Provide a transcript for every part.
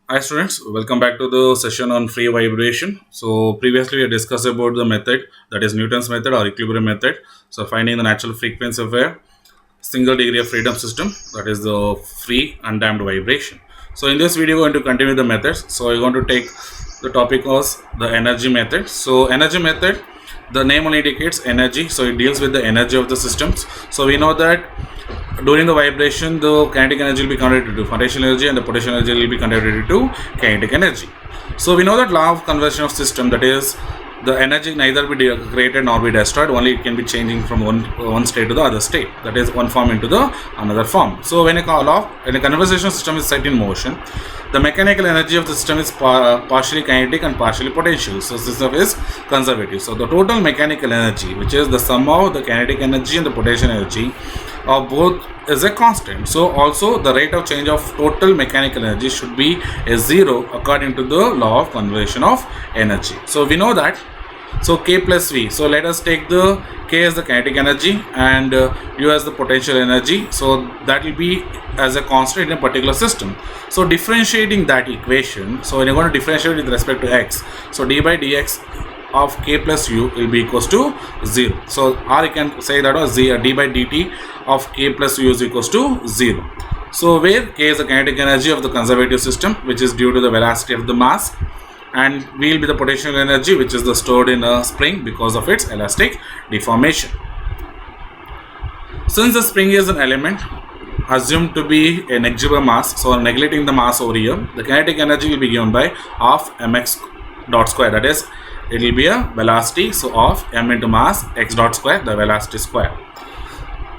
Hi students, welcome back to the session on free vibration. So previously we discussed about the method, that is Newton's method or equilibrium method. So finding the natural frequency of a single degree of freedom system, that is the free undamped vibration. So in this video we're going to continue the methods. So we're going to take the topic was the energy method. So energy method, the name only indicates energy, so it deals with the energy of the systems. So we know that during the vibration, the kinetic energy will be converted to potential energy and the potential energy will be converted to kinetic energy. So we know that law of conversion of system, that is the energy neither be created nor be destroyed, only it can be changing from one state to the other state, that is one form into the another form. So when a conversion system is set in motion, the mechanical energy of the system is partially kinetic and partially potential. So system is conservative. So the total mechanical energy, which is the sum of the kinetic energy and the potential energy of both, is a constant. So also the rate of change of total mechanical energy should be a zero according to the law of conservation of energy. So we know that. So K plus V. So let us take the K as the kinetic energy and U as the potential energy. So that will be as a constant in a particular system. So differentiating that equation. So when you're going to differentiate with respect to X. So d by dx of K plus U will be equals to 0. So or you can say that was d by dt of K plus U is equals to 0. So where K is the kinetic energy of the conservative system, which is due to the velocity of the mass, and V will be the potential energy, which is the stored in a spring because of its elastic deformation. Since the spring is an element assumed to be a negligible mass, so neglecting the mass over here, the kinetic energy will be given by half mx dot square, that is it will be a velocity, so of m into mass x dot square, the velocity square.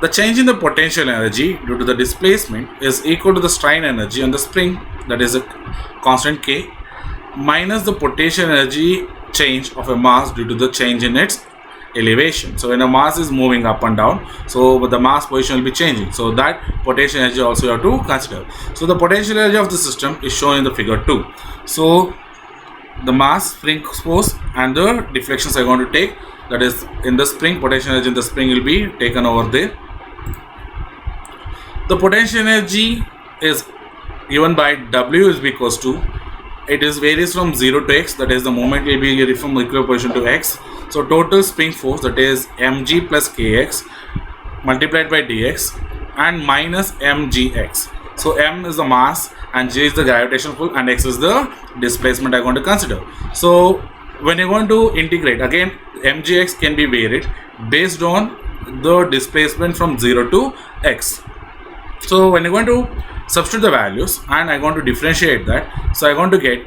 The change in the potential energy due to the displacement is equal to the strain energy on the spring, that is a constant K, minus the potential energy change of a mass due to the change in its elevation. So when a mass is moving up and down, so the mass position will be changing, so that potential energy also you have to consider. So the potential energy of the system is shown in the figure 2. So the mass, spring force and the deflections are going to take, that is in the spring, potential energy in the spring will be taken over there. The potential energy is given by W is equals to, it is varies from 0 to x, that is the moment will be from equal position to x. So total spring force, that is mg plus kx multiplied by dx and minus mgx. So m is the mass and g is the gravitational pull and x is the displacement I am going to consider. So when you want to integrate, again mgx can be varied based on the displacement from 0 to x. So when you're going to substitute the values and I'm going to differentiate that, so I'm going to get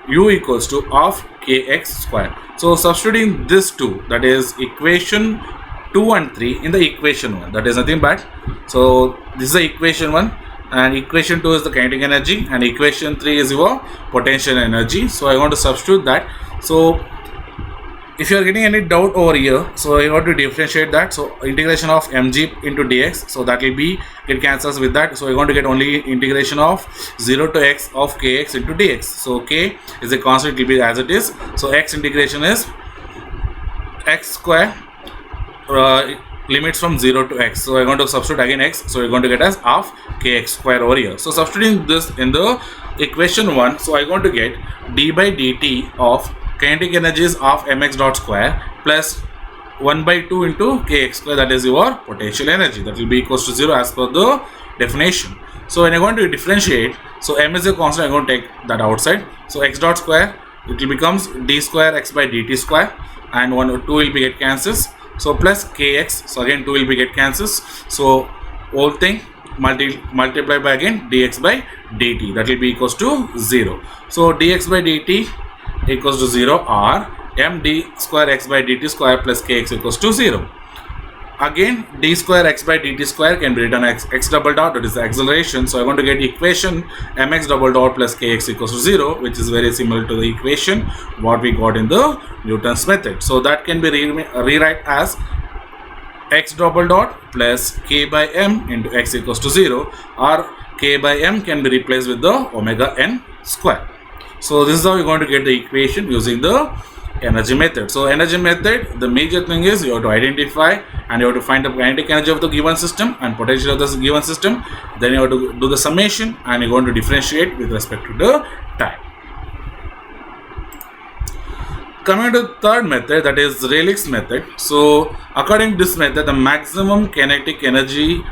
u equals to half kx square. So substituting this two, that is equation 2 and 3 in the equation 1, that is nothing but, so this is the equation 1 and equation 2 is the kinetic energy and equation 3 is your potential energy. So I want to substitute that. So if you are getting any doubt over here, so you have to differentiate that. So integration of mg into dx, so that will be, it cancels with that, so you're going to get only integration of 0 to x of kx into dx. So k is a constant, it will be as it is. So x integration is x square, limits from 0 to x. So I'm going to substitute again x, so you're going to get as half kx square over here. So substituting this in the equation 1, so I'm going to get d by dt of kinetic energy is of mx dot square plus 1 by 2 into kx square, that is your potential energy, that will be equals to 0 as per the definition. So when you're going to differentiate, so m is a constant, I'm going to take that outside. So x dot square, it will becomes d square x by dt square and 1 or 2 will be get cancels. So plus kx, so again 2 will be get cancels. So whole thing multiply by again dx by dt, that will be equals to 0. So dx by dt equals to 0 or m d square x by dt square plus kx equals to 0. Again d square x by dt square can be written as x double dot, that is the acceleration. So I want to get equation mx double dot plus kx equals to 0, which is very similar to the equation what we got in the Newton's method. So that can be rewrite as x double dot plus k by m into x equals to 0, or k by m can be replaced with the omega n square. So this is how you're going to get the equation using the energy method. So energy method, the major thing is you have to identify and you have to find the kinetic energy of the given system and potential of the given system. Then you have to do the summation and you're going to differentiate with respect to the time. Coming to the third method, that is Rayleigh's method. So according to this method, the maximum kinetic energy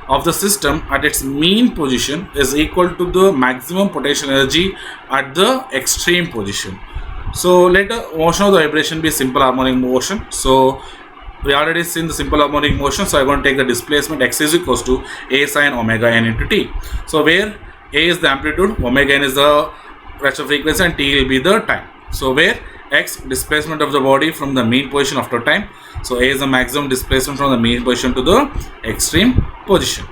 of the system at its mean position is equal to the maximum potential energy at the extreme position. So let the motion of the vibration be simple harmonic motion. So we already seen the simple harmonic motion. So I'm going to take the displacement x is equals to a sine omega n into t. So where a is the amplitude, omega n is the natural frequency, and t will be the time. So where x displacement of the body from the mean position after time. So a is the maximum displacement from the mean position to the extreme position.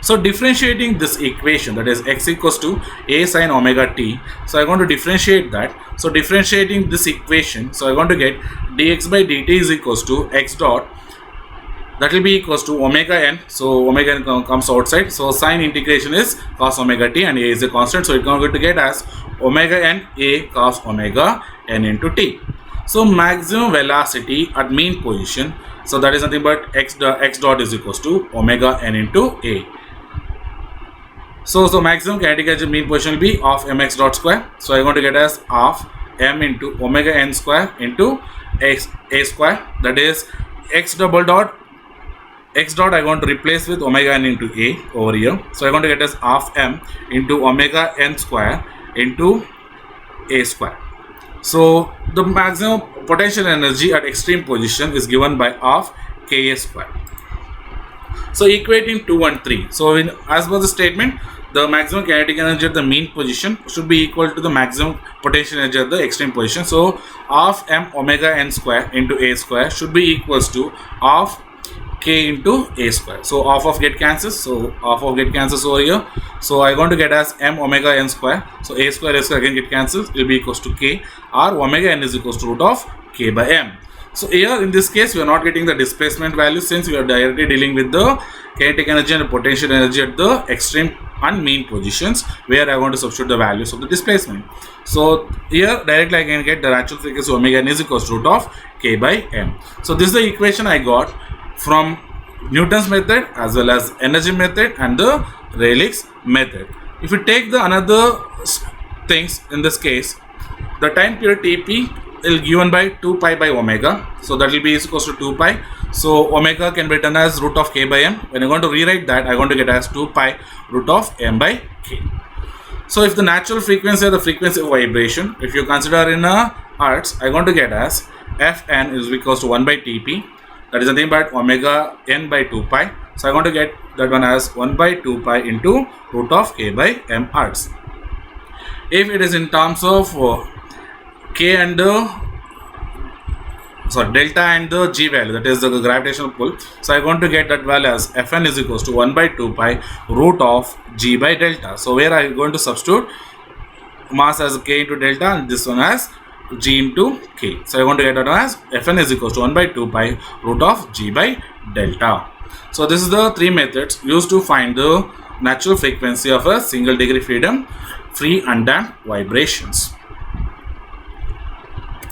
So differentiating this equation, that is x equals to a sine omega t. So I'm going to differentiate that. So differentiating this equation, so I'm going to get dx by dt is equals to x dot, that will be equals to omega n. So omega n comes outside. So sine integration is cos omega t and a is a constant. So it's going to get as omega n a cos omega n into t. So maximum velocity at mean position. So that is nothing but x dot is equals to omega n into a. So maximum kinetic energy mean position will be of mx dot square. So I'm going to get as of m into omega n square into x a square. That is x double dot. X dot I'm going to replace with omega n into a over here. So I'm going to get as half m into omega n square into a square. So the maximum potential energy at extreme position is given by half Ka square. So equating 2 and 3. So as per the statement, the maximum kinetic energy at the mean position should be equal to the maximum potential energy at the extreme position. So half m omega n square into a square should be equals to half k into a square. So half of get cancels. So half of get cancels over here. So I'm going to get as m omega n square. So a square again get cancels. It will be equals to k, or omega n is equals to root of k by m. So here in this case we are not getting the displacement value, since we are directly dealing with the kinetic energy and potential energy at the extreme and mean positions, where I want to substitute the values of the displacement. So here directly I can get the natural frequency omega n is equals to root of k by m. So this is the equation I got from Newton's method as well as energy method and the Rayleigh's method. If you take the another things, in this case the time period Tp is given by 2 pi by omega. So that will be equals to 2 pi. So omega can be written as root of k by m. When I'm going to rewrite that, I'm going to get as 2 pi root of m by k. So if the natural frequency or the frequency of vibration, if you consider in hertz, I'm going to get as Fn is equals to 1 by Tp. That is nothing but omega n by 2 pi. So I'm going to get that one as 1 by 2 pi into root of k by m hertz. If it is in terms of k and the delta and the g value, that is the gravitational pull, so I'm going to get that value as Fn is equals to 1 by 2 pi root of g by delta. So where I'm going to substitute mass as k into delta and this one as g into k. So I want to get that as Fn is equals to 1 by 2 pi root of g by delta. So this is the three methods used to find the natural frequency of a single degree freedom free undamped vibrations.